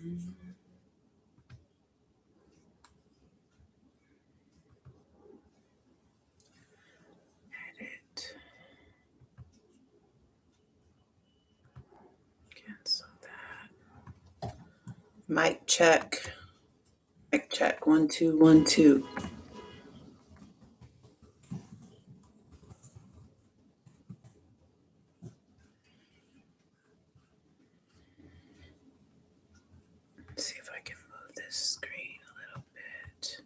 Edit. Cancel that. Mic check. Mic check. 1 2 1 2. Let's see if I can move this screen a little bit.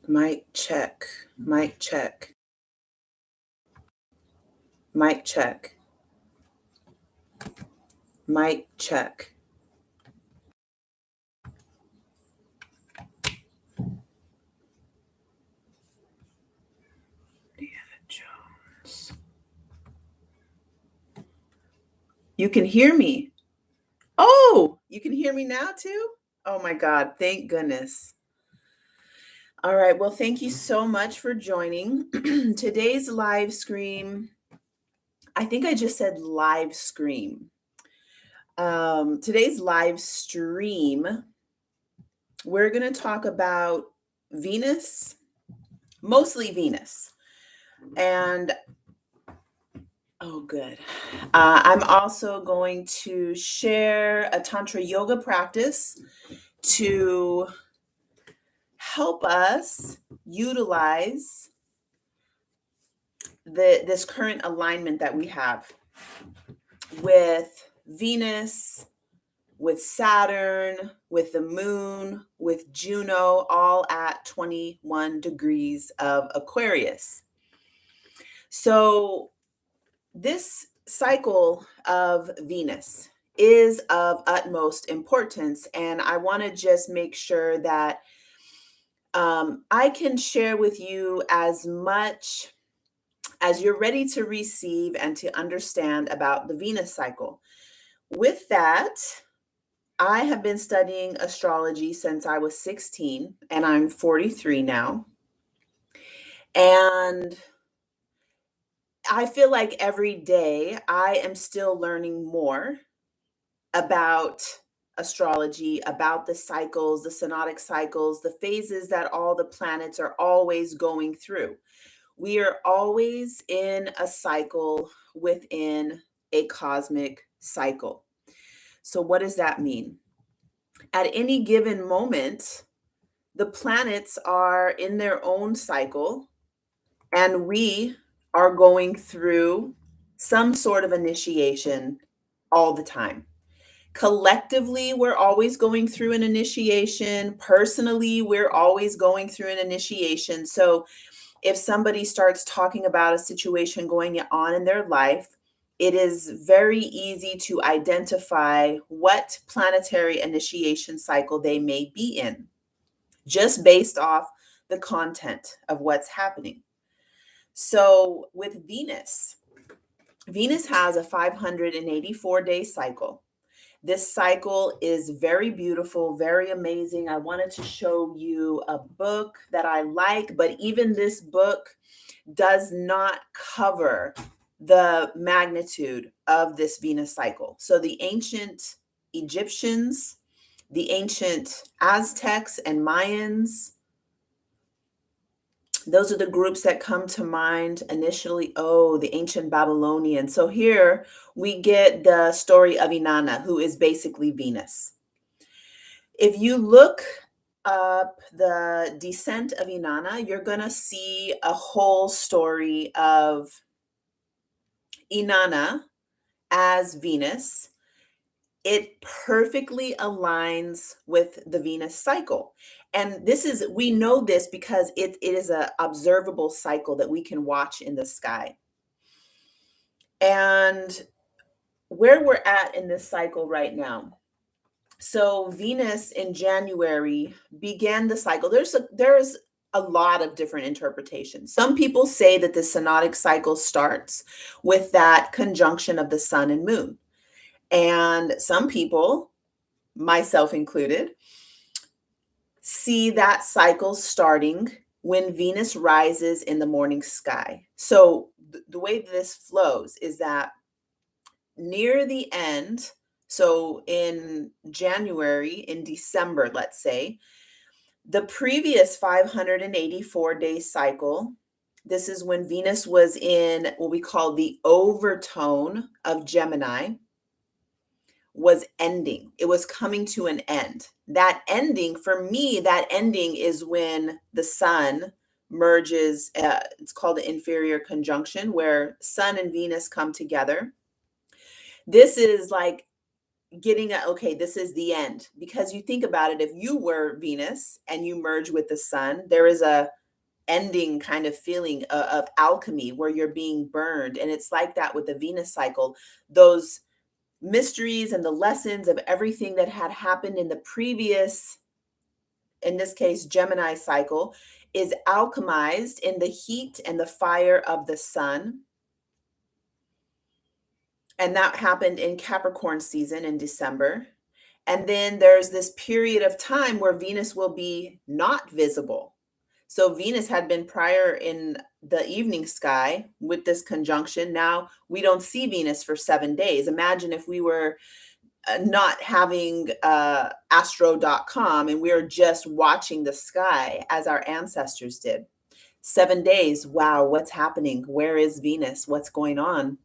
Mic check. Mic check. Mic check. Mic check. Deanna Jones. You can hear me. Oh, you can hear me now too? Oh my God. Thank goodness. All right. Well, thank you so much for joining. Today's live stream. I think I just said live stream. Today's live stream, we're going to talk about Venus, mostly Venus. And oh, good. I'm also going to share a Tantra Yoga practice to help us utilize this current alignment that we have with Venus, with Saturn, with the moon, with Juno, all at 21 degrees of Aquarius. So this cycle of Venus is of utmost importance, and I want to just make sure that I can share with you as much as you're ready to receive and to understand about the Venus cycle. With that, I have been studying astrology since I was 16, and I'm 43 now. And I feel like every day I am still learning more about astrology, about the cycles, the synodic cycles, the phases that all the planets are always going through. We are always in a cycle within a cosmic cycle. So what does that mean? At any given moment, the planets are in their own cycle, and we are going through some sort of initiation all the time. Collectively, we're always going through an initiation. Personally, we're always going through an initiation. So if somebody starts talking about a situation going on in their life, it is very easy to identify what planetary initiation cycle they may be in, just based off the content of what's happening. So with Venus, Venus has a 584-day cycle. This cycle is very beautiful, very amazing. I wanted to show you a book that I like, but even this book does not cover the magnitude of this Venus cycle. So the ancient Egyptians, the ancient Aztecs and Mayans, those are the groups that come to mind initially. Oh, the ancient Babylonians. So here we get the story of Inanna, who is basically Venus. If you look up the descent of Inanna, you're going to see a whole story of Inanna as Venus. It perfectly aligns with the Venus cycle. And we know this because it is an observable cycle that we can watch in the sky. And where we're at in this cycle right now. So Venus in January began the cycle. There's a lot of different interpretations. Some people say that the synodic cycle starts with that conjunction of the sun and moon. And some people, myself included, see that cycle starting when Venus rises in the morning sky. So the way this flows is that near the end, so in January, in December, let's say, the previous 584-day cycle, this is when Venus was in what we call the overtone of Gemini, was ending. It was coming to an end. That ending, for me, that ending is when the sun merges. It's called the Inferior Conjunction, where Sun and Venus come together. This is like getting okay, this is the end. Because you think about it, if you were Venus and you merge with the sun, there is a ending kind of feeling of alchemy where you're being burned. And it's like that with the Venus cycle. Those mysteries and the lessons of everything that had happened in the previous, in this case, Gemini cycle, is alchemized in the heat and the fire of the sun. And that happened in Capricorn season in December. And then there's this period of time where Venus will be not visible. So Venus had been prior in the evening sky with this conjunction. Now we don't see Venus for 7 days. Imagine if we were not having astro.com and we were just watching the sky as our ancestors did. 7 days. Wow, what's happening? Where is Venus? What's going on?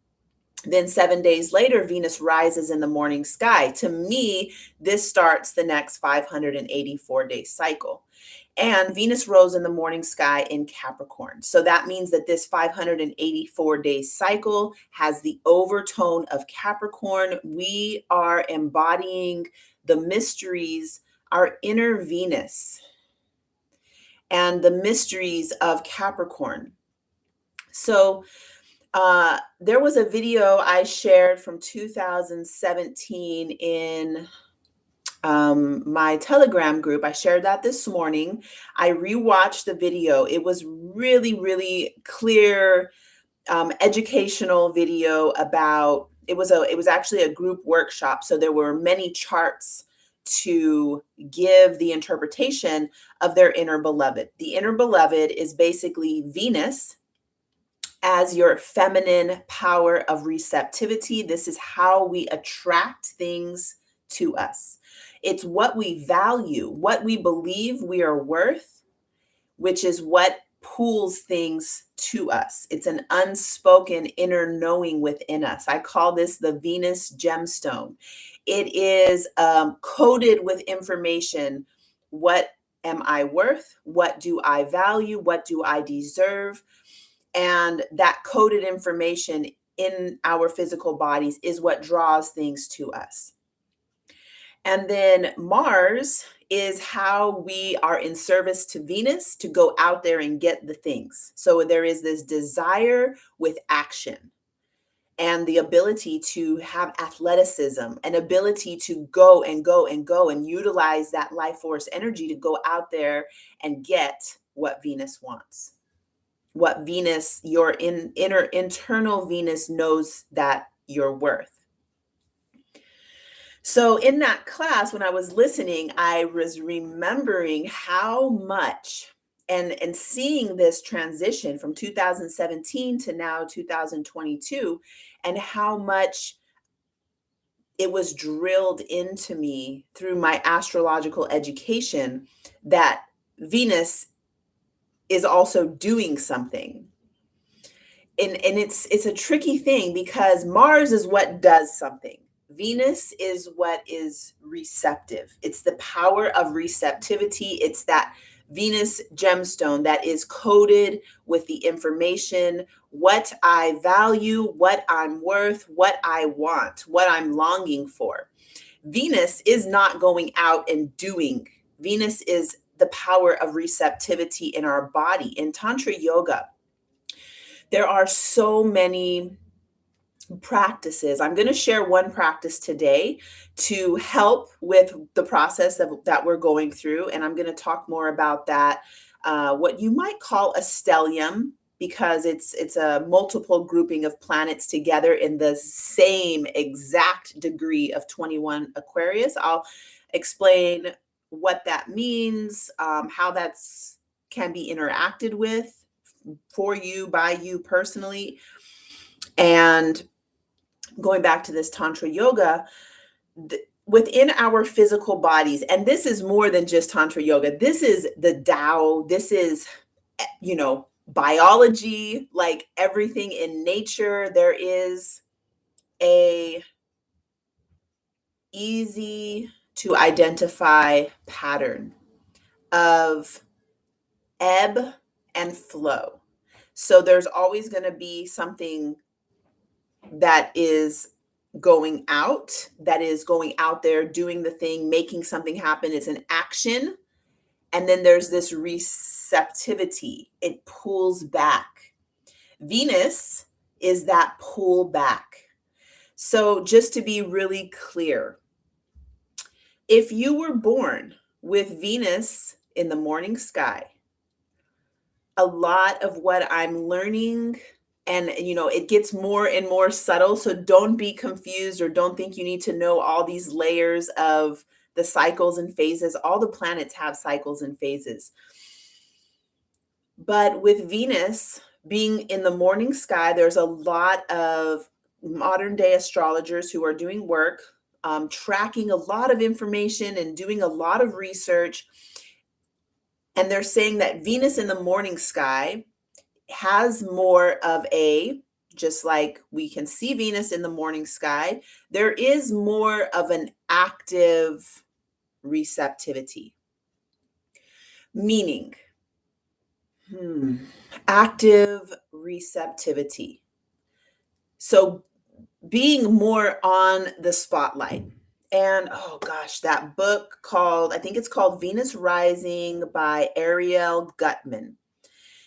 Then 7 days later, Venus rises in the morning sky. To me, this starts the next 584-day cycle. And Venus rose in the morning sky in Capricorn. So that means that this 584-day cycle has the overtone of Capricorn. We are embodying the mysteries, our inner Venus, and the mysteries of Capricorn. So there was a video I shared from 2017 in my Telegram group. I shared that this morning. I rewatched the video. It was really, really clear, educational video about, it was actually a group workshop. So there were many charts to give the interpretation of their inner beloved. The inner beloved is basically Venus as your feminine power of receptivity. This is how we attract things to us. It's what we value, what we believe we are worth, which is what pulls things to us. It's an unspoken inner knowing within us. I call this the Venus Gemstone. It is coded with information. What am I worth? What do I value? What do I deserve? And that coded information in our physical bodies is what draws things to us. And then Mars is how we are in service to Venus to go out there and get the things. So there is this desire with action and the ability to have athleticism, an ability to go and go and go and utilize that life force energy to go out there and get what Venus wants. What Venus, your inner internal Venus knows that you're worth. So in that class, when I was listening, I was remembering how much and seeing this transition from 2017 to now 2022, and how much it was drilled into me through my astrological education that Venus is also doing something. And it's a tricky thing because Mars is what does something. Venus is what is receptive. It's the power of receptivity. It's that Venus gemstone that is coded with the information, what I value, what I'm worth, what I want, what I'm longing for. Venus is not going out and doing. Venus is the power of receptivity in our body. In Tantra Yoga, there are so many practices. I'm going to share one practice today to help with the process that we're going through. And I'm going to talk more about that, what you might call a stellium, because it's a multiple grouping of planets together in the same exact degree of 21 Aquarius. I'll explain what that means, how that's can be interacted with for you, by you personally. And going back to this Tantra Yoga, within our physical bodies, and this is more than just Tantra Yoga, this is the Tao, this is, biology, like everything in nature. There is a easy to identify pattern of ebb and flow. So there's always going to be something that is going out, there, doing the thing, making something happen. It's an action. And then there's this receptivity. It pulls back. Venus is that pull back. So just to be really clear, if you were born with Venus in the morning sky, a lot of what I'm learning, and it gets more and more subtle, so don't be confused or don't think you need to know all these layers of the cycles and phases. All the planets have cycles and phases. But with Venus being in the morning sky, there's a lot of modern day astrologers who are doing work, tracking a lot of information and doing a lot of research. And they're saying that Venus in the morning sky has more of just like we can see Venus in the morning sky, there is more of an active receptivity. Meaning, active receptivity. So being more on the spotlight. And oh gosh, that book I think it's called Venus Rising by Ariel Gutman.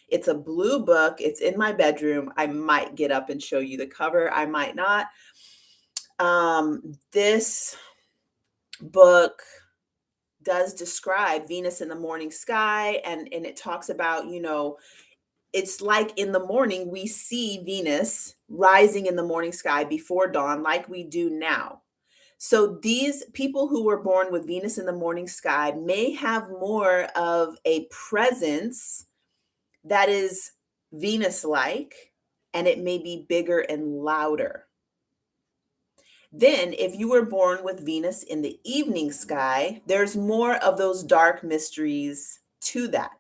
It's a blue book. It's in my bedroom. I might get up and show you the cover. I might not. This book does describe Venus in the morning sky, and it talks about, it's like in the morning we see Venus rising in the morning sky before dawn, like we do now. So these people who were born with Venus in the morning sky may have more of a presence that is Venus-like, and it may be bigger and louder. Then, if you were born with Venus in the evening sky, there's more of those dark mysteries to that.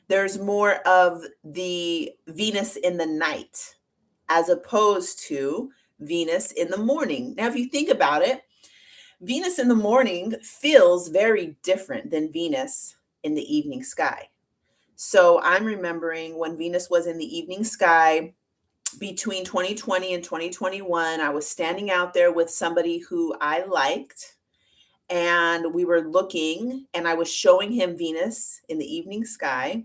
There's more of the Venus in the night, as opposed to Venus in the morning. Now, if you think about it, Venus in the morning feels very different than Venus in the evening sky. So I'm remembering when Venus was in the evening sky between 2020 and 2021, I was standing out there with somebody who I liked, and we were looking, and I was showing him Venus in the evening sky,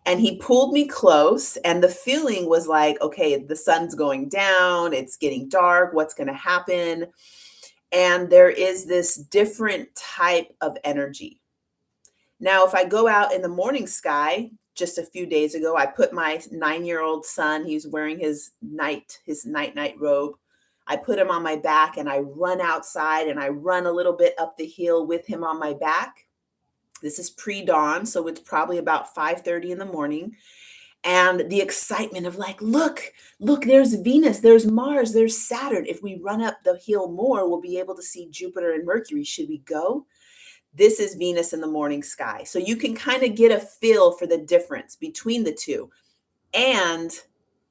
and he pulled me close, and the feeling was like, okay, the sun's going down, it's getting dark, what's going to happen? And there is this different type of energy. Now, if I go out in the morning sky, just a few days ago, I put my 9-year-old son, he's wearing his night robe. I put him on my back and I run outside and I run a little bit up the hill with him on my back. This is pre-dawn, so it's probably about 5:30 in the morning. And the excitement of like, look, there's Venus, there's Mars, there's Saturn. If we run up the hill more, we'll be able to see Jupiter and Mercury. Should we go? This is Venus in the morning sky. So you can kind of get a feel for the difference between the two. And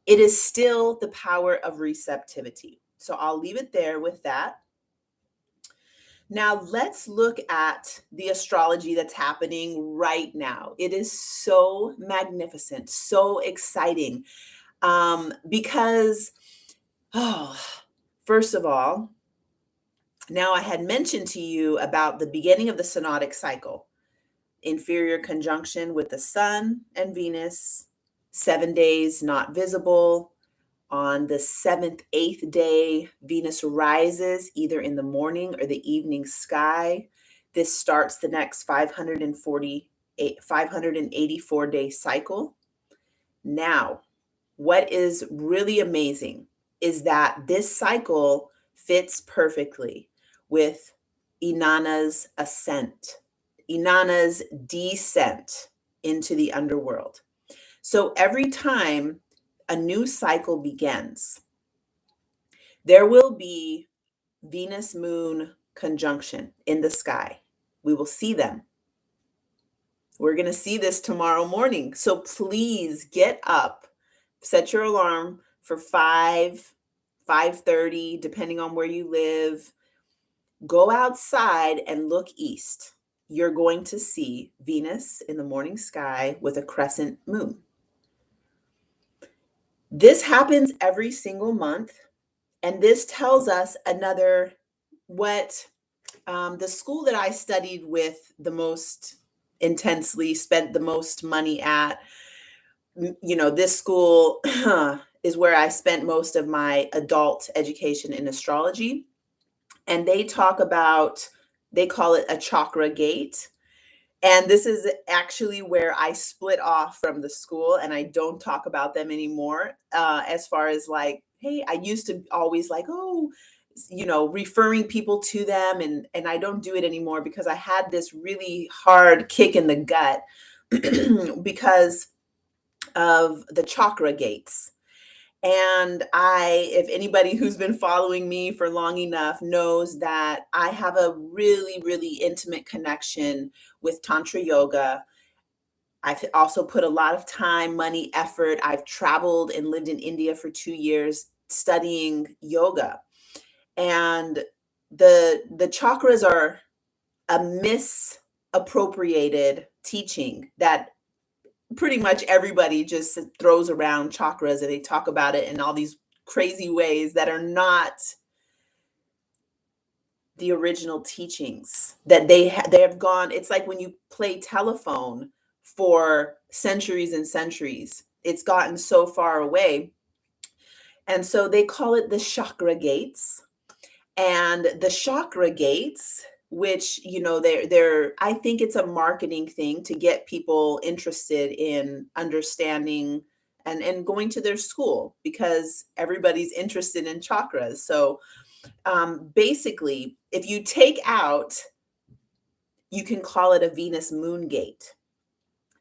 it is still the power of receptivity. So I'll leave it there with that. Now let's look at the astrology that's happening right now. It is so magnificent, so exciting, because, first of all, now I had mentioned to you about the beginning of the synodic cycle, inferior conjunction with the Sun and Venus, 7 days not visible. On the 7th, 8th day, Venus rises either in the morning or the evening sky. This starts the next 584-day cycle. Now, what is really amazing is that this cycle fits perfectly with Inanna's ascent, Inanna's descent. into the underworld. So every time a new cycle begins, there will be Venus Moon conjunction in the sky. We will see them. We're going to see this tomorrow morning. So please get up, set your alarm for 5:30, depending on where you live. Go outside and look east. You're going to see Venus in the morning sky with a crescent moon. This happens every single month. And this tells us what the school that I studied with the most intensely, spent the most money at, this school is where I spent most of my adult education in astrology. And they call it a chakra gate. And this is actually where I split off from the school and I don't talk about them anymore. As far as like, hey, I used to always referring people to them. And I don't do it anymore because I had this really hard kick in the gut because of the chakra gates. And if anybody who's been following me for long enough knows that I have a really, really intimate connection with Tantra Yoga. I've also put a lot of time, money, effort. I've traveled and lived in India for 2 years studying yoga. And the chakras are a misappropriated teaching that pretty much everybody just throws around chakras and they talk about it in all these crazy ways that are not the original teachings that they have gone. It's like when you play telephone for centuries and centuries, it's gotten so far away. And so they call it the chakra gates. And the chakra gates, which, I think it's a marketing thing to get people interested in understanding and going to their school because everybody's interested in chakras. So basically, if you take out, you can call it a Venus moon gate.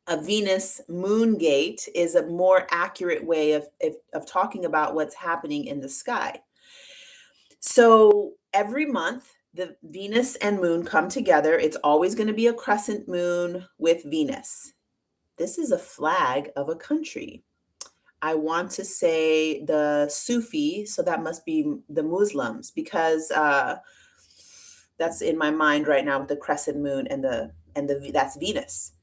A Venus moon gate is a more accurate way of talking about what's happening in the sky. So every month, the Venus and moon come together. It's always going to be a crescent moon with Venus. This is a flag of a country. I want to say the Sufi, so that must be the Muslims, because that's in my mind right now with the crescent moon and that's Venus.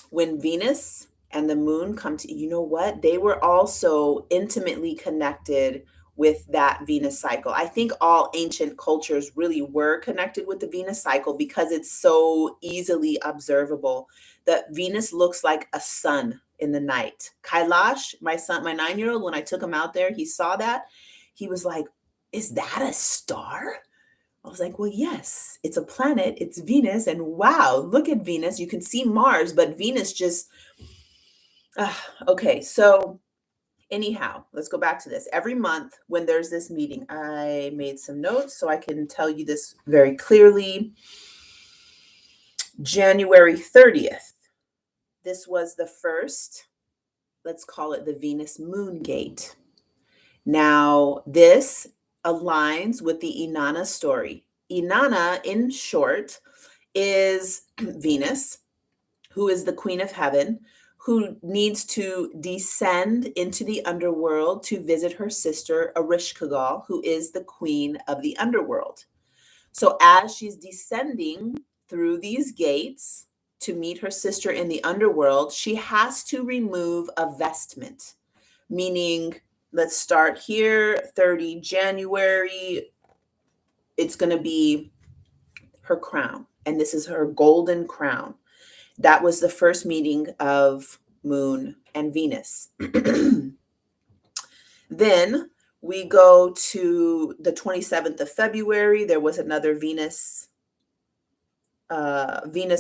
When Venus and the moon come to, you know what? They were also intimately connected with that Venus cycle. I think all ancient cultures really were connected with the Venus cycle because it's so easily observable. That Venus looks like a sun in the night. Kailash, my 9-year-old, when I took him out there, he saw that. He was like, "Is that a star?" I was like, "Well, yes, it's a planet. It's Venus. And wow, look at Venus. You can see Mars, but Venus just, okay." So anyhow, let's go back to this. Every month when there's this meeting, I made some notes so I can tell you this very clearly. January 30th, this was the first, let's call it the Venus moon gate. Now, this aligns with the Inanna story. Inanna, in short, is Venus, who is the queen of heaven, who needs to descend into the underworld to visit her sister, Ereshkigal, who is the queen of the underworld. So as she's descending through these gates to meet her sister in the underworld, she has to remove a vestment, meaning, let's start here, 30 January, it's going to be her crown, and this is her golden crown. That was the first meeting of Moon and Venus. Then we go to the 27th of February. There was another Venus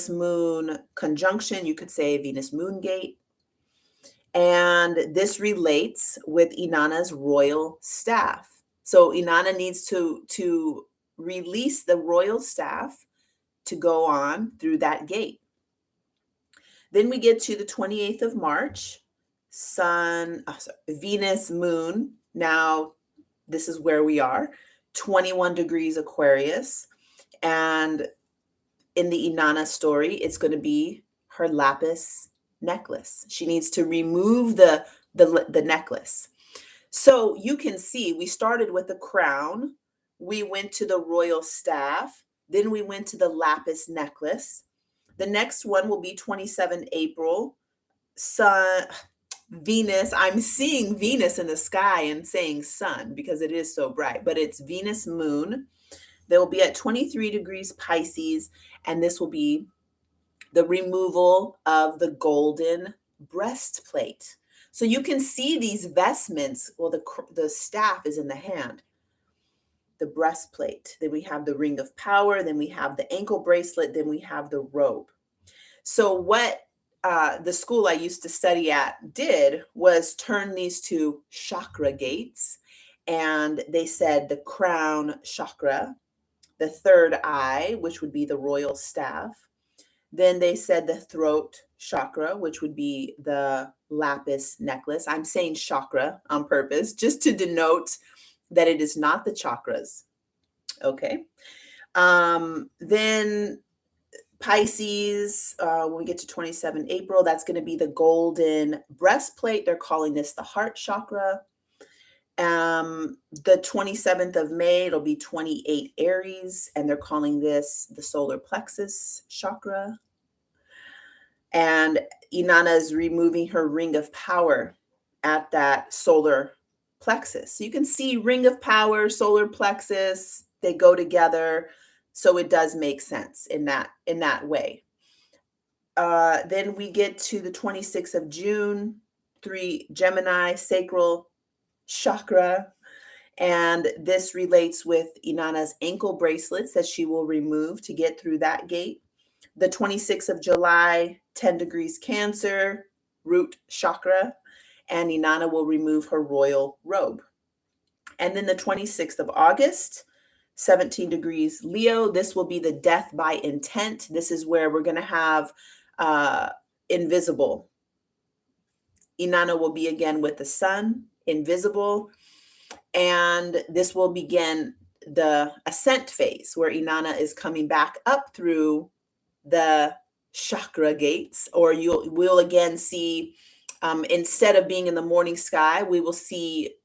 Moon conjunction. You could say Venus moon gate. And this relates with Inanna's royal staff. So Inanna needs to release the royal staff to go on through that gate. Then we get to the 28th of March, Venus, Moon. Now, this is where we are, 21 degrees Aquarius. And in the Inanna story, it's going to be her lapis necklace. She needs to remove the necklace. So you can see we started with the crown, we went to the royal staff, then we went to the lapis necklace. The next one will be 27 April, Sun, Venus. I'm seeing Venus in the sky and saying sun because it is so bright, but it's Venus moon. They will be at 23 degrees Pisces, and this will be the removal of the golden breastplate. So you can see these vestments. Well, the staff is in the hand, the breastplate. Then we have the ring of power. Then we have the ankle bracelet. Then we have the robe. So what the school I used to study at did was turn these to chakra gates. And they said the crown chakra, the third eye, which would be the royal staff. Then they said the throat chakra, which would be the lapis necklace. I'm saying chakra on purpose, just to denote that it is not the chakras. Okay. Then Pisces, when we get to 27 April, that's going to be the golden breastplate. They're calling this the heart chakra. The 27th of May, it'll be 28 Aries, and they're calling this the solar plexus chakra. And Inanna is removing her ring of power at that solar plexus. So you can see ring of power, solar plexus, they go together. So it does make sense in that way. Then we get to the 26th of June, 3 Gemini, sacral chakra. And this relates with Inanna's ankle bracelets that she will remove to get through that gate. The 26th of July, 10 degrees Cancer, root chakra. And Inanna will remove her royal robe. And then the 26th of August, 17 degrees Leo. This will be the death by intent. This is where we're going to have invisible. Inanna will be again with the sun, invisible. And this will begin the ascent phase where Inanna is coming back up through the chakra gates, or we'll again see, instead of being in the morning sky, we will see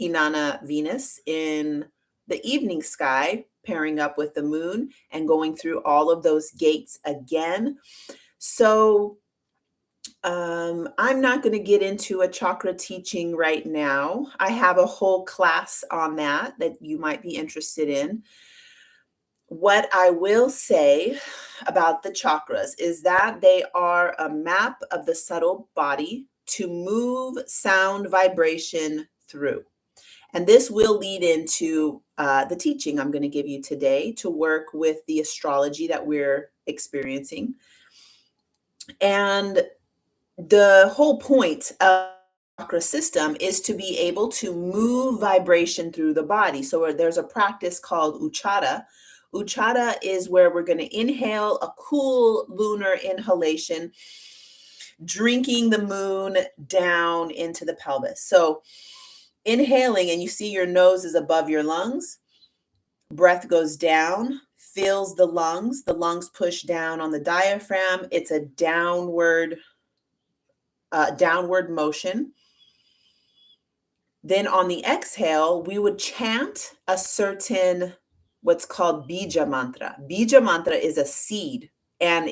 Inanna Venus in the evening sky, pairing up with the moon and going through all of those gates again. So I'm not going to get into a chakra teaching right now. I have a whole class on that you might be interested in. What I will say about the chakras is that they are a map of the subtle body to move sound vibration through. And this will lead into the teaching I'm going to give you today to work with the astrology that we're experiencing. And the whole point of the chakra system is to be able to move vibration through the body. So there's a practice called Uchara. Uchara is where we're going to inhale a cool lunar inhalation, drinking the moon down into the pelvis. So inhaling, and you see your nose is above your lungs. Breath goes down, fills the lungs push down on the diaphragm. It's a downward motion. Then on the exhale, we would chant a certain, what's called bija mantra. Bija mantra is a seed, and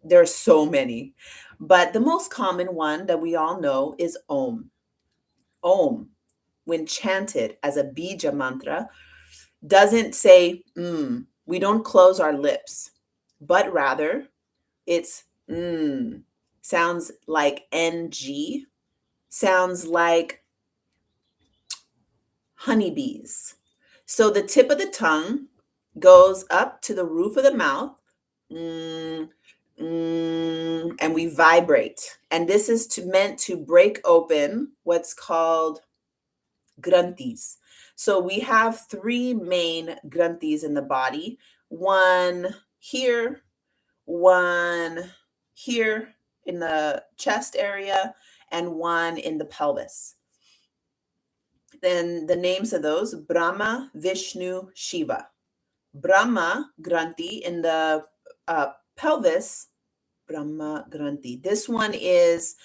there's so many, but the most common one that we all know is Om. Om, when chanted as a bija mantra, doesn't say we don't close our lips, but rather it's sounds like NG, sounds like honeybees. So the tip of the tongue goes up to the roof of the mouth, and we vibrate. And this is meant to break open what's called granthis. So we have 3 main granthis in the body, one here, in the chest area and one in the pelvis. Then the names of those: Brahma, Vishnu, Shiva. Brahma Granthi in the pelvis, Brahma Granthi. This one is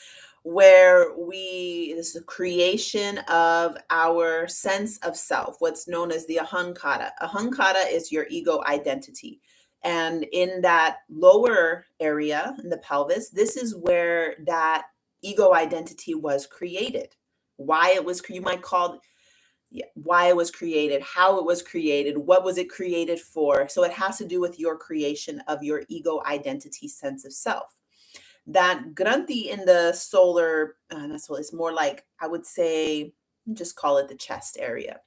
where this is the creation of our sense of self, what's known as the ahankara. Ahankara is your ego identity. And in that lower area, in the pelvis, this is where that ego identity was created. Why it was, you might call, why it was created, how it was created, what was it created for. So it has to do with your creation of your ego identity, sense of self. That Granthi in the solar, that's what it's more like, I would say, just call it the chest area.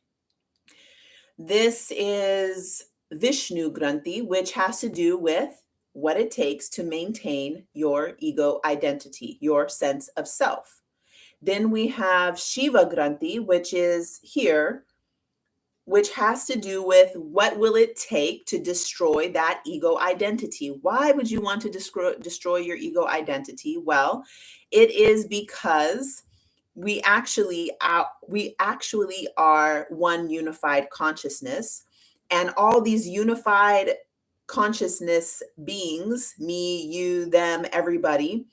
This is Vishnu Granthi, which has to do with what it takes to maintain your ego identity, your sense of self. Then we have Shiva Granthi, which is here, which has to do with what will it take to destroy that ego identity. Why would you want to destroy your ego identity? Well, it is because we actually are one unified consciousness, and all these unified consciousness beings, me, you, them, everybody,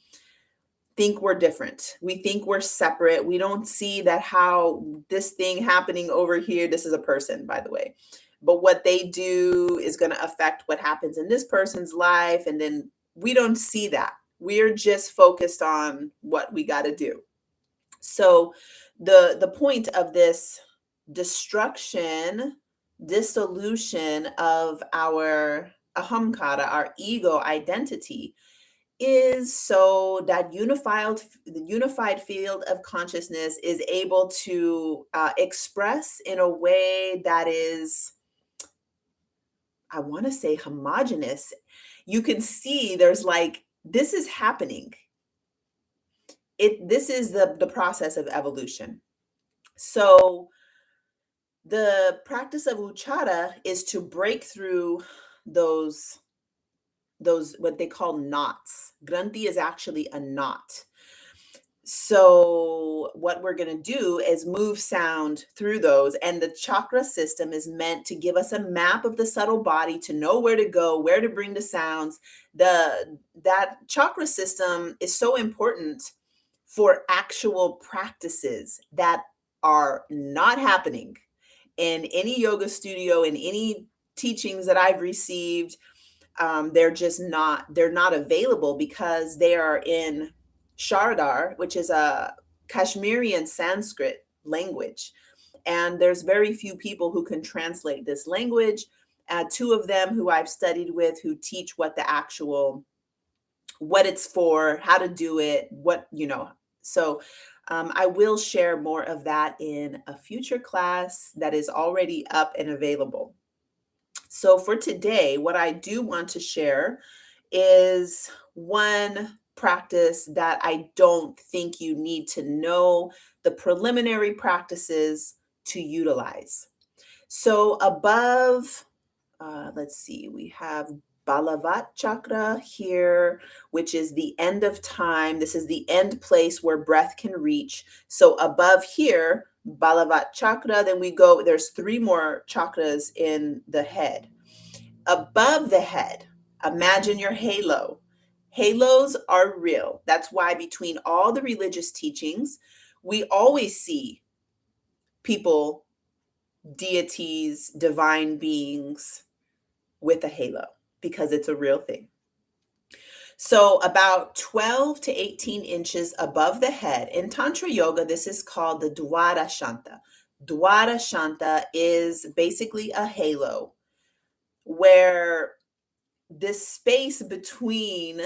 think we're different. We think we're separate. We don't see that how this thing happening over here, this is a person, by the way, but what they do is going to affect what happens in this person's life. And then we don't see that. We're just focused on what we got to do. So the point of this destruction, dissolution of our ahamkara, our ego identity, is so that the unified field of consciousness is able to express in a way that is, I want to say, homogeneous. You can see there's like, this is happening. This is the process of evolution. So the practice of uchara is to break through those what they call knots. Granthi is actually a knot. So what we're going to do is move sound through those, and the chakra system is meant to give us a map of the subtle body to know where to go, where to bring the sounds. That chakra system is so important for actual practices that are not happening in any yoga studio, in any teachings that I've received. They're not available because they are in Shardar, which is a Kashmiri and Sanskrit language. And there's very few people who can translate this language. Two of them who I've studied with, who teach what it's for, how to do it, So I will share more of that in a future class that is already up and available. So for today, what I do want to share is one practice that I don't think you need to know the preliminary practices to utilize. So above, let's see, we have Balavat Chakra here, which is the end of time. This is the end place where breath can reach. So above here, Balavat Chakra, then there's 3 more chakras in the head. Above the head, imagine your halo. Halos are real. That's why between all the religious teachings, we always see people, deities, divine beings with a halo, because it's a real thing. So about 12 to 18 inches above the head, in Tantra Yoga, this is called the Dwara Shanta. Dwara Shanta is basically a halo where this space between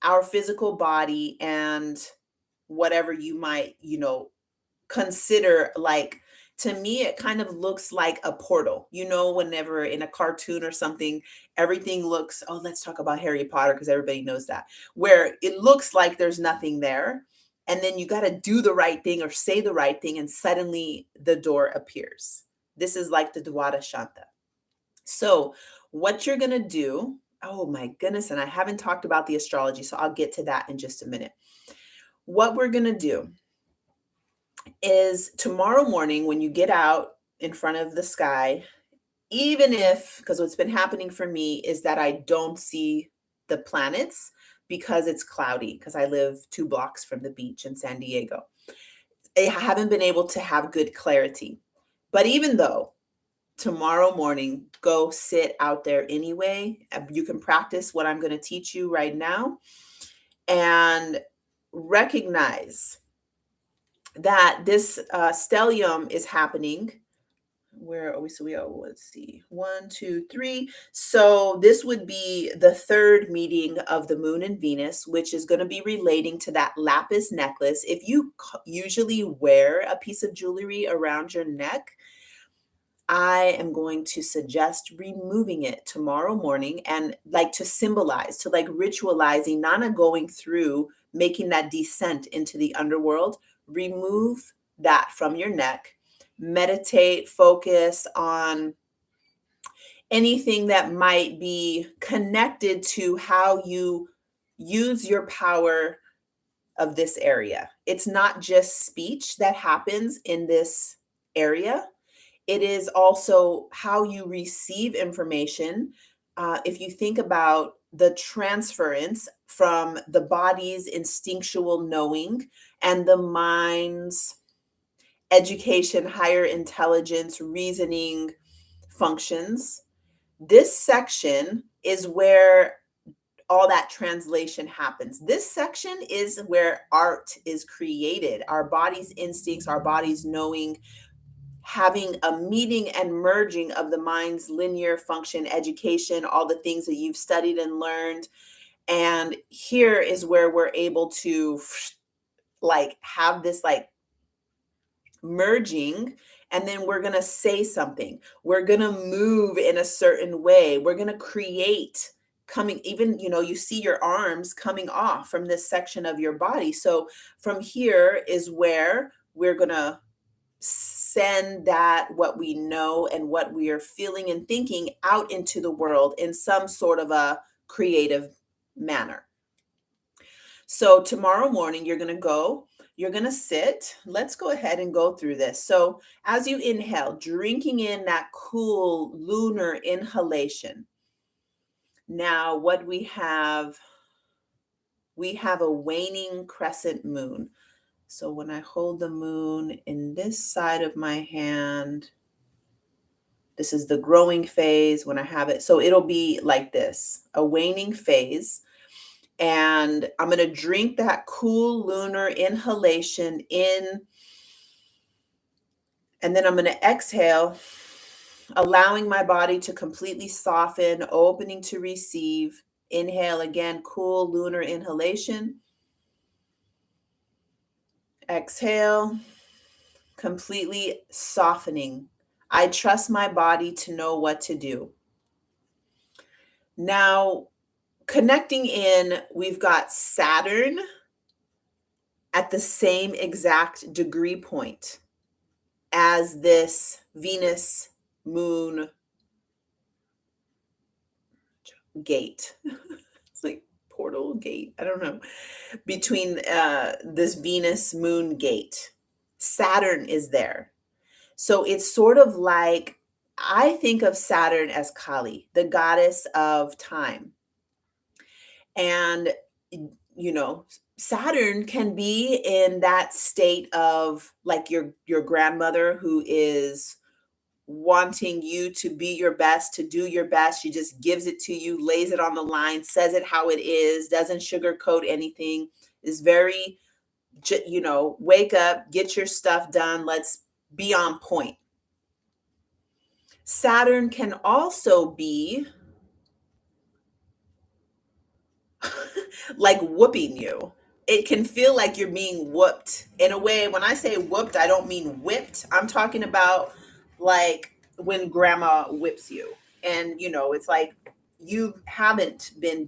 our physical body and whatever you might, consider, like, to me, it kind of looks like a portal. Whenever in a cartoon or something, everything looks, oh, let's talk about Harry Potter because everybody knows that, where it looks like there's nothing there. And then you got to do the right thing or say the right thing, and suddenly the door appears. This is like the Dwara Shanta. So what you're going to do Oh my goodness, and I haven't talked about the astrology, so I'll get to that in just a minute. What we're going to do is tomorrow morning when you get out in front of the sky, even if, because what's been happening for me is that I don't see the planets because it's cloudy, because I live 2 blocks from the beach in San Diego. I haven't been able to have good clarity. But even though tomorrow morning, go sit out there anyway, you can practice what I'm going to teach you right now and recognize that this stellium is happening. Where are we? So we are, let's see, 1, 2, 3. So this would be the third meeting of the moon and Venus, which is going to be relating to that lapis necklace. If you usually wear a piece of jewelry around your neck, I am going to suggest removing it tomorrow morning, and like to symbolize, to like ritualize Inanna going through, making that descent into the underworld. Remove that from your neck. Meditate, focus on anything that might be connected to how you use your power of this area. It's not just speech that happens in this area. It is also how you receive information. If you think about the transference from the body's instinctual knowing and the mind's education, higher intelligence, reasoning functions, this section is where all that translation happens. This section is where art is created. Our body's instincts, our body's knowing, having a meeting and merging of the mind's linear function, education, all the things that you've studied and learned. And here is where we're able to like have this like merging, and then we're going to say something. We're going to move in a certain way. We're going to create coming, even, you see your arms coming off from this section of your body. So from here is where we're going to send that, what we know and what we are feeling and thinking, out into the world in some sort of a creative manner. So tomorrow morning, you're going to sit. Let's go ahead and go through this. So as you inhale, drinking in that cool lunar inhalation. Now what we have a waning crescent moon. So when I hold the moon in this side of my hand, this is the growing phase when I have it. So it'll be like this, a waning phase. And I'm going to drink that cool lunar inhalation in, and then I'm going to exhale, allowing my body to completely soften, opening to receive. Inhale again, cool lunar inhalation. Exhale, completely softening. I trust my body to know what to do. Now, connecting in, we've got Saturn at the same exact degree point as this Venus moon gate. It's like portal gate. I don't know. Between this Venus moon gate, Saturn is there. So it's sort of like, I think of Saturn as Kali, the goddess of time. And, Saturn can be in that state of like your grandmother who is wanting you to be your best, to do your best. She just gives it to you, lays it on the line, says it how it is, doesn't sugarcoat anything, is very, wake up, get your stuff done, let's be on point. Saturn can also be like whooping you. It can feel like you're being whooped. In a way, when I say whooped, I don't mean whipped. I'm talking about like when grandma whips you. And, it's like you haven't been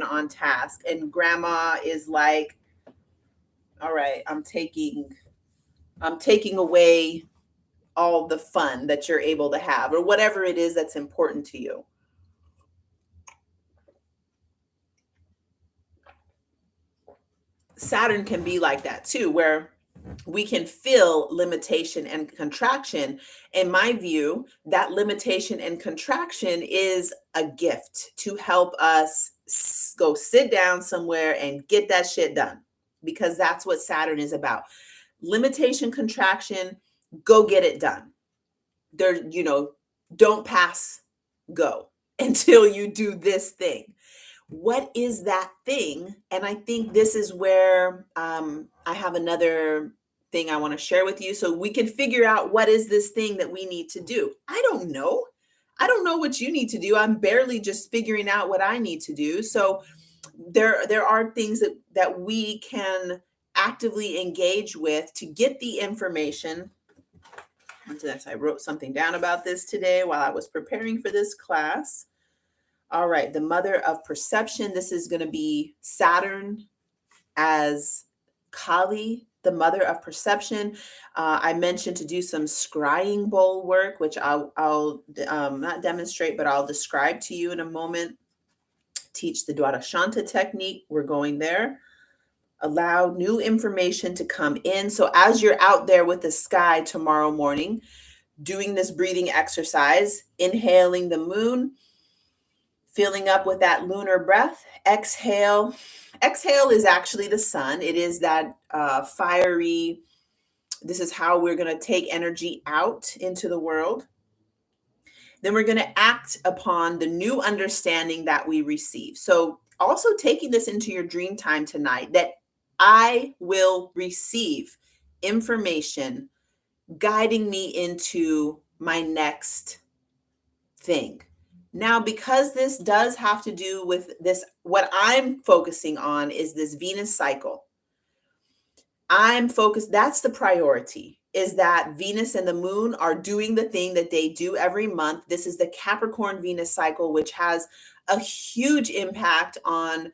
on task. And grandma is like, all right, I'm taking away all the fun that you're able to have, or whatever it is that's important to you. Saturn can be like that too, where we can feel limitation and contraction. In my view, that limitation and contraction is a gift to help us go sit down somewhere and get that shit done, because that's what Saturn is about. Limitation, contraction, go get it done. There, don't pass go until you do this thing. What is that thing? And I think this is where I have another thing I want to share with you so we can figure out what is this thing that we need to do. I don't know. I don't know what you need to do. I'm barely just figuring out what I need to do. So there are things that we can actively engage with to get the information. I wrote something down about this today while I was preparing for this class. All right, the mother of perception. This is going to be Saturn as Kali, the mother of perception. I mentioned to do some scrying bowl work, which I'll not demonstrate, but I'll describe to you in a moment. Teach the Dwadashanta technique. We're going there. Allow new information to come in. So as you're out there with the sky tomorrow morning, doing this breathing exercise, inhaling the moon, filling up with that lunar breath. Exhale. Exhale is actually the sun. It is that fiery, this is how we're going to take energy out into the world. Then we're going to act upon the new understanding that we receive. So also taking this into your dream time tonight, that I will receive information guiding me into my next thing. Now, because this does have to do with this, what I'm focusing on is this Venus cycle. I'm focused, that's the priority, is that Venus and the moon are doing the thing that they do every month. This is the Capricorn Venus cycle, which has a huge impact on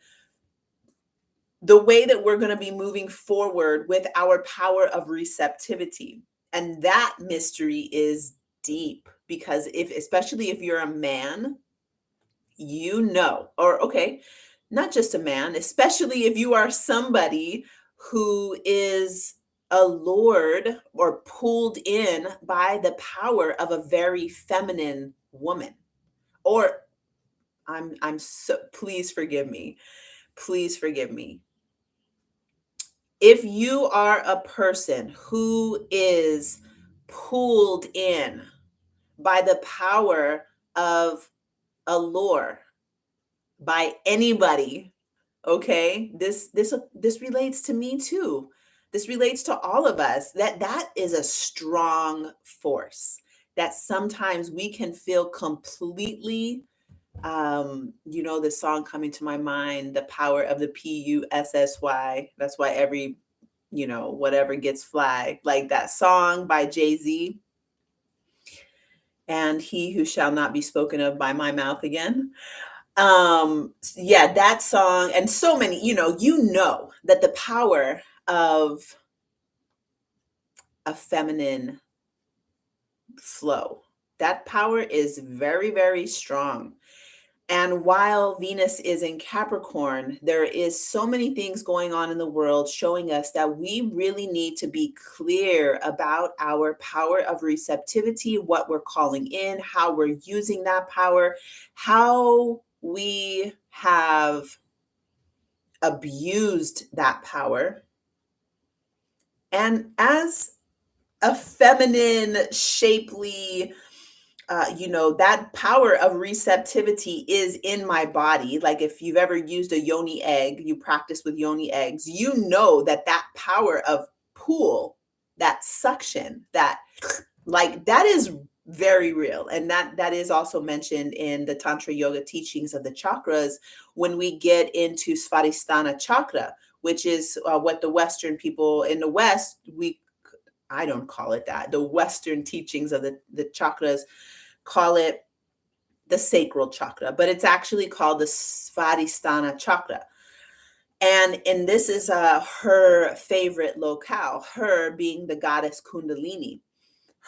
the way that we're going to be moving forward with our power of receptivity. And that mystery is deep, because especially if you're a man, or okay, not just a man, especially if you are somebody who is allured or pulled in by the power of a very feminine woman. Or I'm so, please forgive me. Please forgive me. If you are a person who is pulled in by the power of allure by anybody, okay, this relates to me too. This relates to all of us. That is a strong force that sometimes we can feel completely, the song coming to my mind, the power of the PUSSY. That's why every, whatever gets fly, like that song by Jay-Z, and he who shall not be spoken of by my mouth again. Yeah, that song, and so many, that the power of a feminine flow, that power is very, very strong. And while Venus is in Capricorn, there is so many things going on in the world showing us that we really need to be clear about our power of receptivity, what we're calling in, how we're using that power, how we have abused that power. And as a feminine, shapely, that power of receptivity is in my body. Like if you've ever used a yoni egg, you practice with yoni eggs, that power of pull, that suction, that is very real. And that is also mentioned in the Tantra Yoga teachings of the chakras when we get into Svaristana Chakra, which is what the Western people in the West, I don't call it that. The Western teachings of the chakras call it the sacral chakra, but it's actually called the Svaristana Chakra. And this is her favorite locale, her being the goddess Kundalini,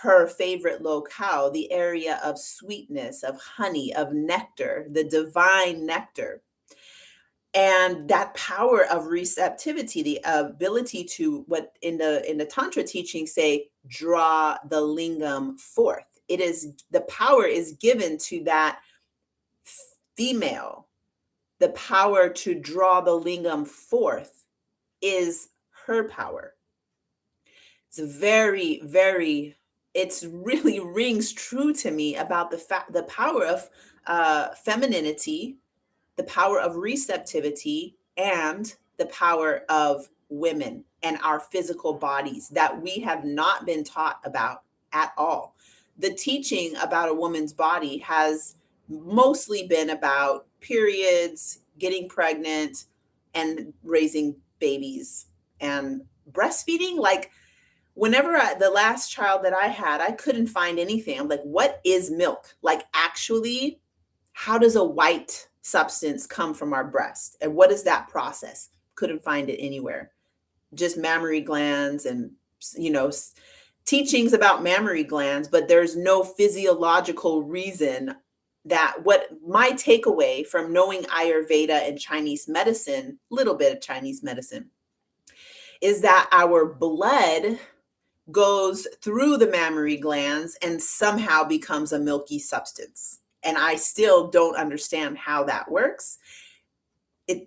her favorite locale, the area of sweetness, of honey, of nectar, the divine nectar. And that power of receptivity, the ability to, what in the Tantra teaching say, draw the lingam forth. It is, the power is given to that female. The power to draw the lingam forth is her power. It's very, very, it's really rings true to me about the power of femininity, the power of receptivity, and the power of women and our physical bodies that we have not been taught about at all. The teaching about a woman's body has mostly been about periods, getting pregnant, and raising babies and breastfeeding. Like, the last child that I had, I couldn't find anything. I'm like, what is milk? Like, actually, how does a white substance come from our breast? And what is that process? Couldn't find it anywhere. Just mammary glands and, teachings about mammary glands, but there's no physiological reason. That what my takeaway from knowing Ayurveda and Chinese medicine, little bit of Chinese medicine, is that our blood goes through the mammary glands and somehow becomes a milky substance. And I still don't understand how that works. If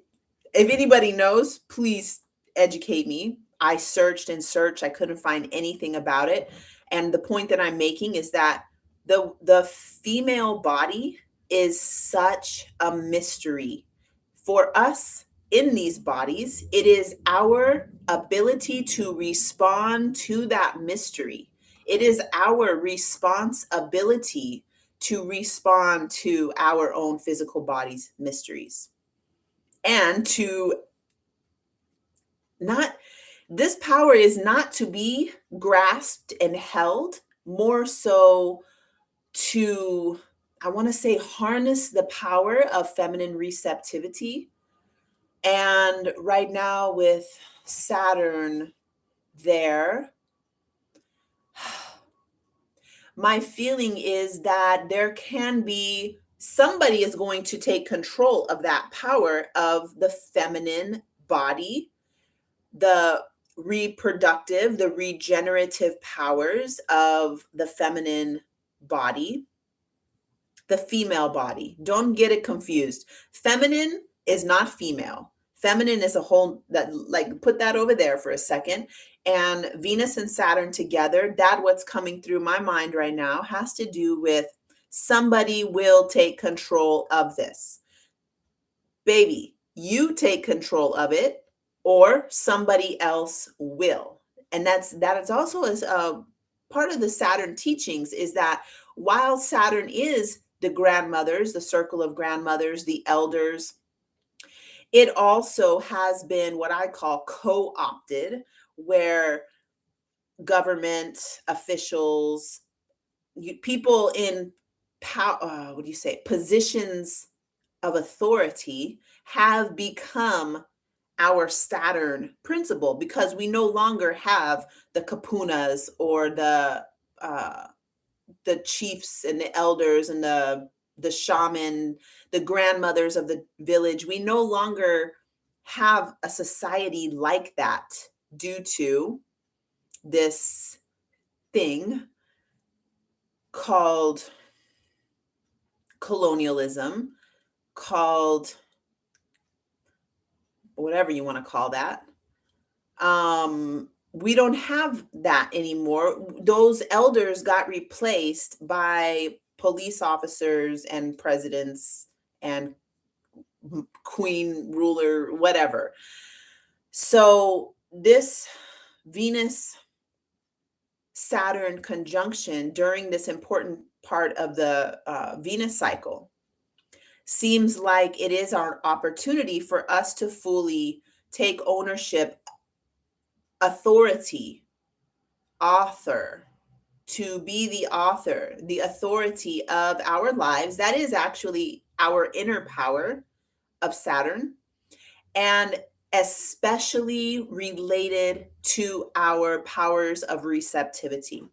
anybody knows, please educate me. I searched and searched. I couldn't find anything about it. And the point that I'm making is that the female body is such a mystery for us in these bodies. It is our ability to respond to that mystery. It is our responsibility to respond to our own physical body's mysteries, and to not, this power is not to be grasped and held, more so to, I want to say, harness the power of feminine receptivity. And right now with Saturn there, my feeling is that there can be, somebody is going to take control of that power of the feminine body, the reproductive, the regenerative powers of the feminine body, the female body. Don't get it confused. Feminine is not female. Feminine is a whole, that, like, put that over there for a second. And Venus and Saturn together, that what's coming through my mind right now has to do with somebody will take control of this. Baby, you take control of it, or somebody else will. And that is also as a part of the Saturn teachings, is that while Saturn is the grandmothers, the circle of grandmothers, the elders, it also has been what I call co-opted, where government officials, people in power, what do you say, positions of authority have become our Saturn principle, because we no longer have the kapunas or the chiefs and the elders and the shaman, the grandmothers of the village. We no longer have a society like that due to this thing called colonialism, called whatever you want to call that. We don't have that anymore. Those elders got replaced by police officers and presidents and queen, ruler, whatever. So this Venus Saturn conjunction during this important part of the Venus cycle seems like it is our opportunity for us to fully take ownership, authority, author, to be the author, the authority of our lives. That is actually our inner power of Saturn, and especially related to our powers of receptivity.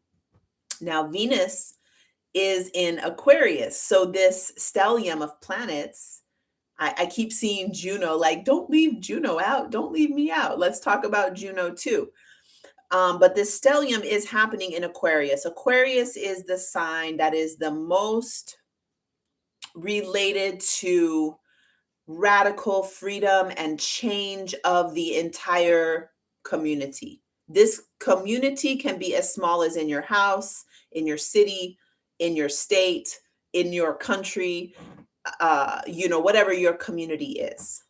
Now, Venus is in Aquarius. So this stellium of planets I keep seeing Juno, like, don't leave Juno out. Don't leave me out. Let's talk about Juno too. But this stellium is happening in Aquarius. Aquarius is the sign that is the most related to radical freedom and change of the entire community. This community can be as small as in your house, in your city, in your state, in your country, whatever your community is.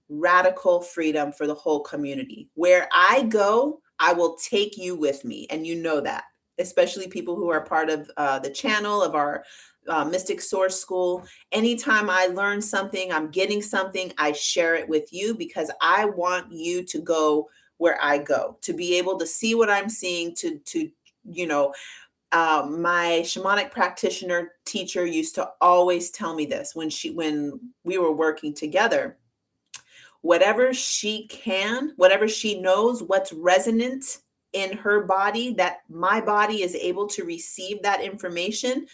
Radical freedom for the whole community. Where I go, I will take you with me. And you know that, especially people who are part of the channel of our Mystic Source School. Anytime I learn something, I'm getting something, I share it with you because I want you to go where I go, to be able to see what I'm seeing, my shamanic practitioner teacher used to always tell me this when we were working together. Whatever she knows, what's resonant in her body, that my body is able to receive that information.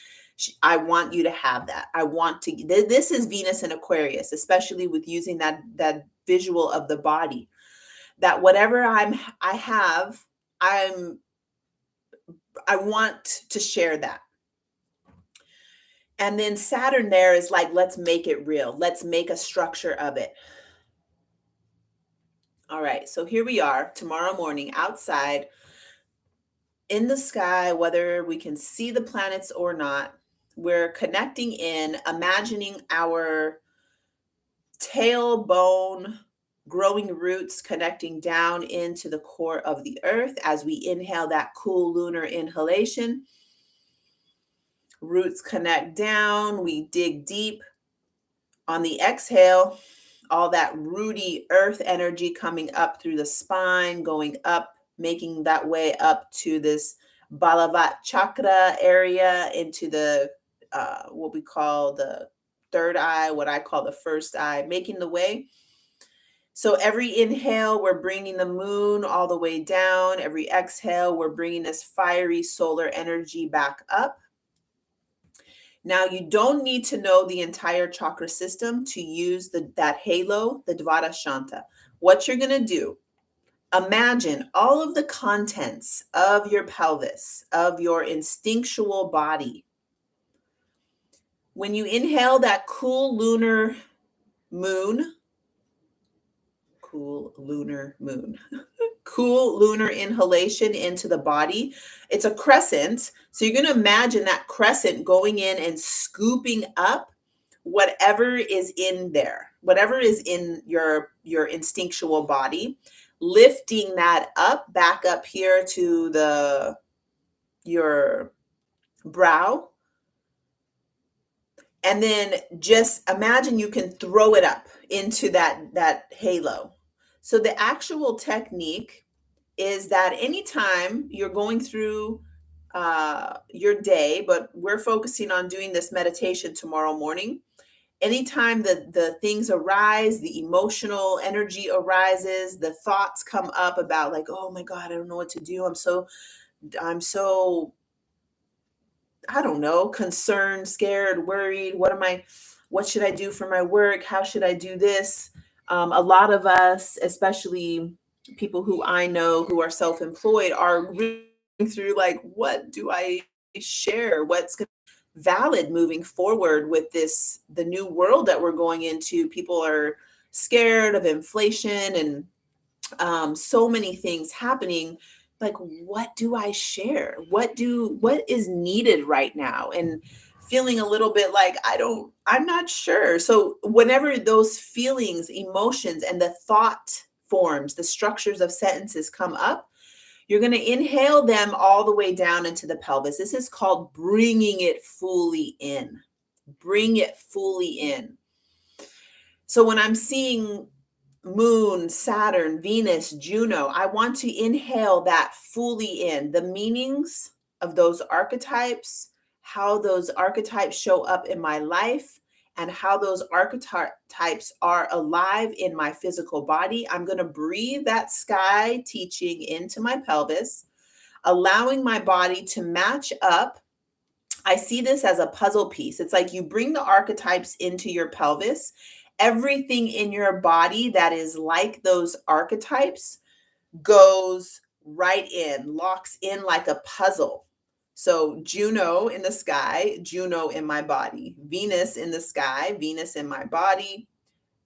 I want you to have that. This is Venus and Aquarius, especially with using that visual of the body, that whatever I want to share that. And then Saturn there is like, let's make it real. Let's make a structure of it. All right, so here we are tomorrow morning outside in the sky, whether we can see the planets or not. We're connecting in, imagining our tailbone growing roots connecting down into the core of the earth as we inhale that cool lunar inhalation. Roots connect down, we dig deep. On the exhale, all that rooty earth energy coming up through the spine, going up, making that way up to this Balavat chakra area into the what we call the third eye, what I call the first eye, making the way. So every inhale, we're bringing the moon all the way down. Every exhale, we're bringing this fiery solar energy back up. Now, you don't need to know the entire chakra system to use that halo, the Dvara Shanta. What you're going to do, imagine all of the contents of your pelvis, of your instinctual body. When you inhale that cool lunar moon, cool lunar inhalation into the body. It's a crescent. So you're going to imagine that crescent going in and scooping up whatever is in there, whatever is in your instinctual body, lifting that up, back up here to your brow. And then just imagine you can throw it up into that halo. So the actual technique is that anytime you're going through your day, but we're focusing on doing this meditation tomorrow morning. Anytime the things arise, the emotional energy arises, the thoughts come up about like, oh my God, I don't know what to do. I'm so I don't know, concerned, scared, worried. What should I do for my work? How should I do this? A lot of us, especially people who I know who are self-employed, are going through like, what do I share? What's valid moving forward with the new world that we're going into? People are scared of inflation and so many things happening. Like, what do I share? What is needed right now? And feeling a little bit like I'm not sure. So whenever those feelings, emotions, and the thought forms, the structures of sentences come up, you're going to inhale them all the way down into the pelvis. This is called bringing it fully in. Bring it fully in. So when I'm seeing Moon, Saturn, Venus, Juno, I want to inhale that fully in. The meanings of those archetypes, how those archetypes show up in my life, and how those archetypes are alive in my physical body. I'm going to breathe that sky teaching into my pelvis, allowing my body to match up. I see this as a puzzle piece. It's like you bring the archetypes into your pelvis, Everything in your body that is like those archetypes goes right in, locks in like a puzzle. So Juno in the sky, Juno in my body. Venus in the sky, Venus in my body.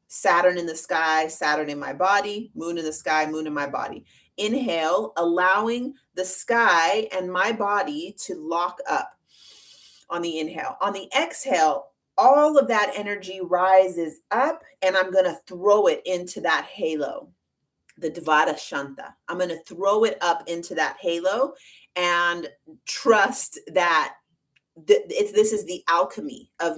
Saturn in the sky, Saturn in my body. Moon in the sky, Moon in my body. Inhale, allowing the sky and my body to lock up on the inhale. On the exhale, all of that energy rises up, and I'm going to throw it into that halo, the Dvada Shanta. I'm going to throw it up into that halo and trust that this is the alchemy of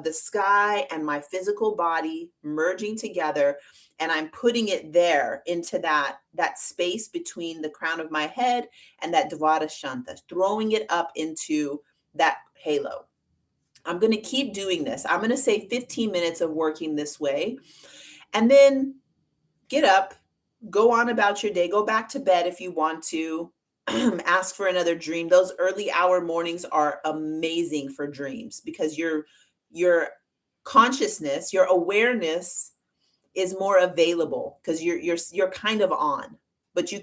the sky and my physical body merging together, and I'm putting it there into that space between the crown of my head and that Dvada Shanta, throwing it up into that halo. I'm going to keep doing this. I'm going to say 15 minutes of working this way, and then get up, go on about your day, go back to bed if you want to. Ask for another dream. Those early hour mornings are amazing for dreams because your consciousness, your awareness is more available because you're kind of on, but your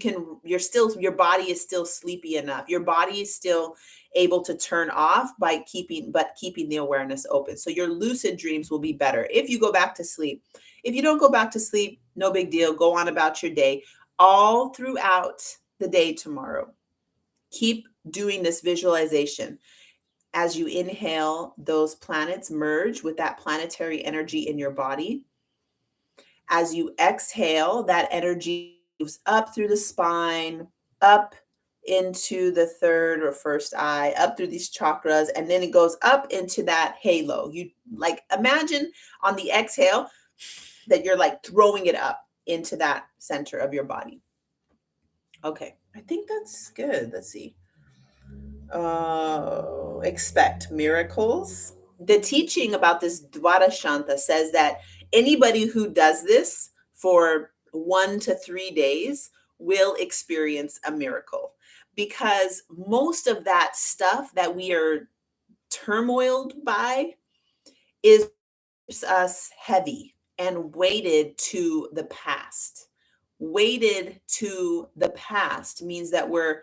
body is still sleepy enough. Your body is still able to turn off by keeping the awareness open. So your lucid dreams will be better if you go back to sleep. If you don't go back to sleep, no big deal. Go on about your day. All throughout the day tomorrow, keep doing this visualization. As you inhale, those planets merge with that planetary energy in your body. As you exhale, that energy moves up through the spine, up into the third or first eye, up through these chakras, and then it goes up into that halo. You like imagine on the exhale that you're like throwing it up into that center of your body. Okay, I think that's good. Let's see. Expect miracles. The teaching about this Dvada Shanta says that anybody who does this for 1 to 3 days will experience a miracle, because most of that stuff that we are turmoiled by is us heavy and weighted to the past. Weighted to the past means that we're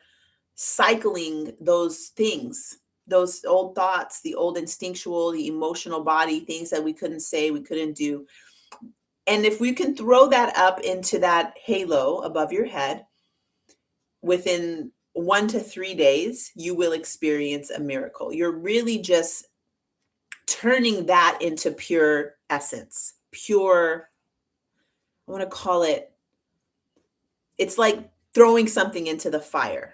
cycling those things, those old thoughts, the old instinctual, the emotional body, things that we couldn't say, we couldn't do. And if we can throw that up into that halo above your head, within 1 to 3 days, you will experience a miracle. You're really just turning that into pure essence, pure, I want to call it, it's like throwing something into the fire.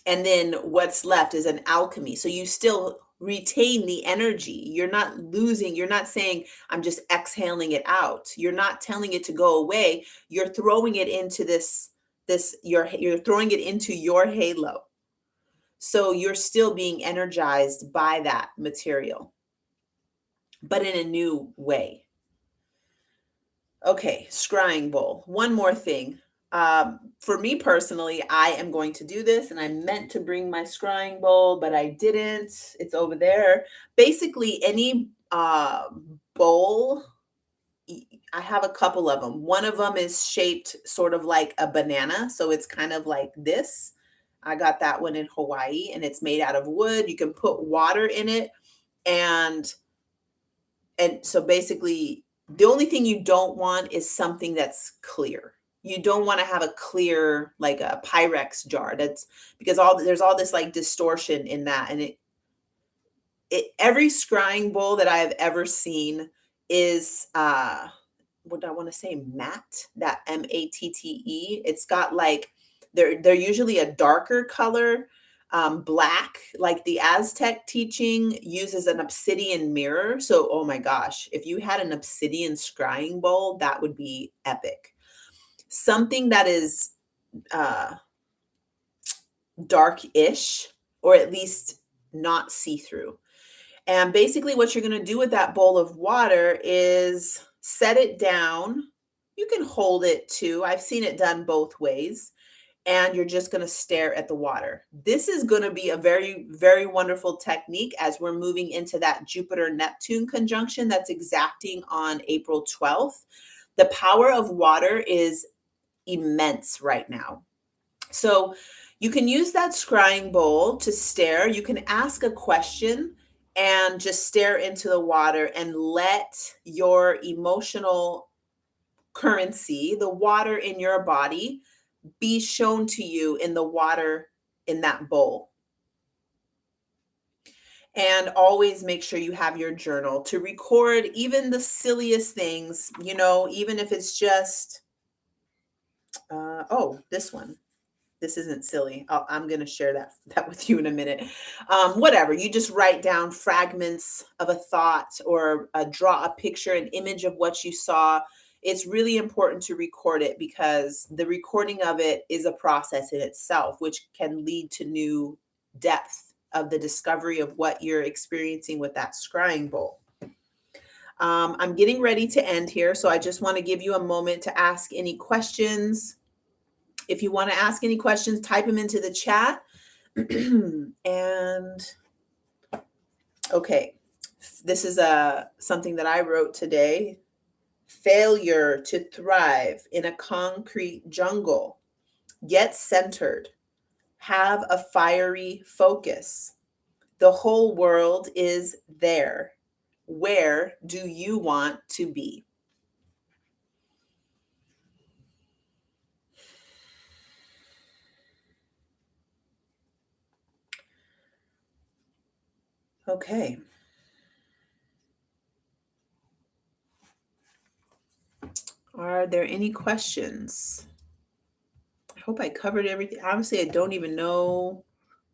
And then what's left is an alchemy. So you still retain the energy. You're not losing. You're not saying, I'm just exhaling it out. You're not telling it to go away. You're throwing it into you're throwing it into your halo. So you're still being energized by that material, but in a new way. Okay, Scrying Bowl. One more thing. For me personally, I am going to do this, and I meant to bring my Scrying Bowl, but I didn't. It's over there. Basically, any bowl, I have a couple of them. One of them is shaped sort of like a banana, so it's kind of like this. I got that one in Hawaii, and it's made out of wood. You can put water in it, and so basically, the only thing you don't want is something that's clear. You don't want to have a clear, like a Pyrex jar. That's because there's all this like distortion in that. And every scrying bowl that I've ever seen is, what do I want to say? Matte, that MATTE. It's got like, they're usually a darker color. Black, like the Aztec teaching uses an obsidian mirror. So, oh my gosh, if you had an obsidian scrying bowl, that would be epic. Something that is dark-ish, or at least not see-through. And basically what you're going to do with that bowl of water is set it down. You can hold it too. I've seen it done both ways. and you're just going to stare at the water. This is going to be a very, very wonderful technique as we're moving into that Jupiter-Neptune conjunction that's exacting on April 12th. The power of water is immense right now. So you can use that scrying bowl to stare. You can ask a question and just stare into the water and let your emotional currency, the water in your body, be shown to you in the water in that bowl. And always make sure you have your journal to record even the silliest things, even if it's just, this one. This isn't silly. I'm going to share that with you in a minute. Whatever. You just write down fragments of a thought or draw a picture, an image of what you saw. It's really important to record it because the recording of it is a process in itself, which can lead to new depth of the discovery of what you're experiencing with that scrying bowl. I'm getting ready to end here, so I just want to give you a moment to ask any questions. If you want to ask any questions, type them into the chat. And okay, this is something that I wrote today. Failure to thrive in a concrete jungle. Get centered. Have a fiery focus. The whole world is there. Where do you want to be? Okay. Are there any questions? I hope I covered everything. Honestly, I don't even know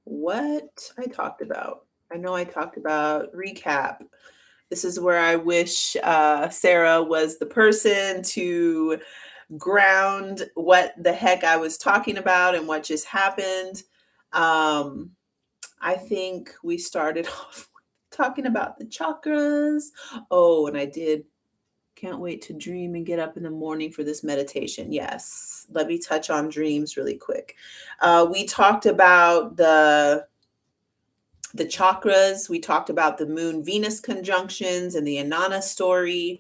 what I talked about. I know I talked about recap. This is where I wish Sarah was the person to ground what the heck I was talking about and what just happened. I think we started off talking about the chakras. Oh, and I did. Can't wait to dream and get up in the morning for this meditation. Yes. Let me touch on dreams really quick. We talked about the chakras. We talked about the moon Venus conjunctions and the Inanna story.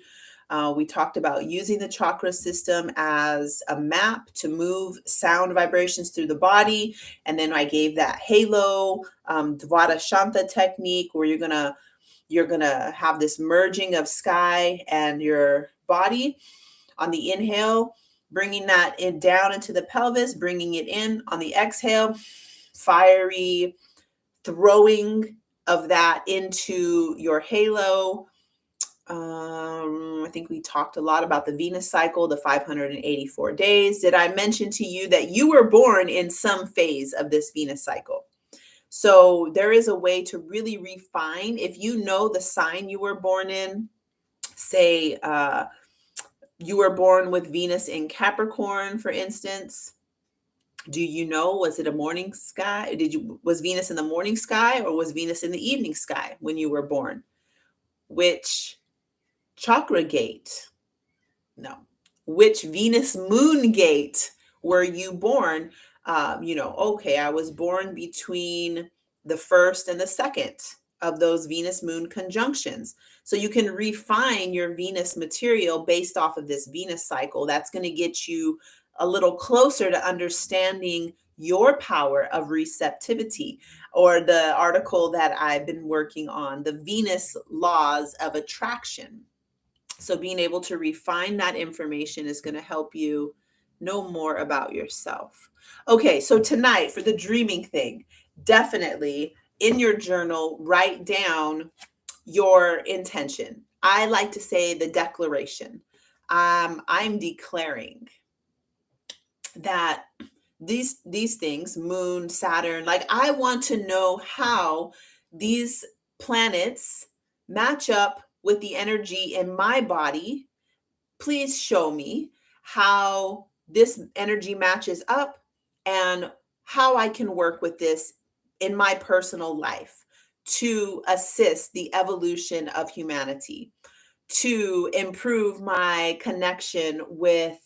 We talked about using the chakra system as a map to move sound vibrations through the body. And then I gave that halo Dvada Shanta technique where you're gonna have this merging of sky and your body on the inhale, bringing that in down into the pelvis, bringing it in on the exhale, fiery throwing of that into your halo. I think we talked a lot about the Venus cycle, the 584 days. Did I mention to you that you were born in some phase of this Venus cycle? So there is a way to really refine. If you know the sign you were born in, say you were born with Venus in Capricorn, for instance. Do you know, was it a morning sky? Was Venus in the morning sky or was Venus in the evening sky when you were born? Which chakra gate? No. Which Venus moon gate were you born? Okay, I was born between the first and the second of those Venus moon conjunctions. So you can refine your Venus material based off of this Venus cycle. That's going to get you a little closer to understanding your power of receptivity, or the article that I've been working on, the Venus laws of attraction. So being able to refine that information is going to help you know more about yourself. Okay, so tonight for the dreaming thing, definitely in your journal, write down your intention. I like to say the declaration. I'm declaring that these things, moon, Saturn, like I want to know how these planets match up with the energy in my body. Please show me how this energy matches up and how I can work with this in my personal life to assist the evolution of humanity, to improve my connection with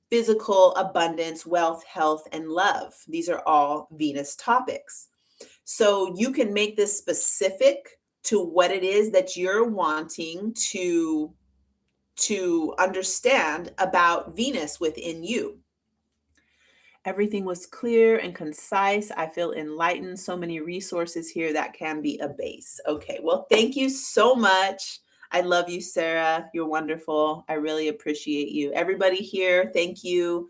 physical abundance, wealth, health, and love. These are all Venus topics. So you can make this specific to what it is that you're wanting to understand about Venus within you. Everything was clear and concise. I feel enlightened. So many resources here that can be a base. Okay, well, thank you so much. I love you, Sarah. You're wonderful. I really appreciate you. Everybody here, thank you.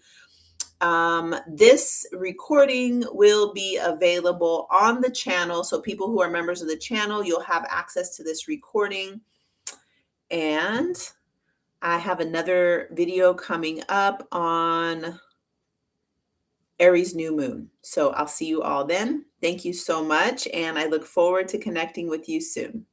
This recording will be available on the channel. So people who are members of the channel, you'll have access to this recording. And I have another video coming up on Aries new moon. So I'll see you all then. Thank you so much. And I look forward to connecting with you soon.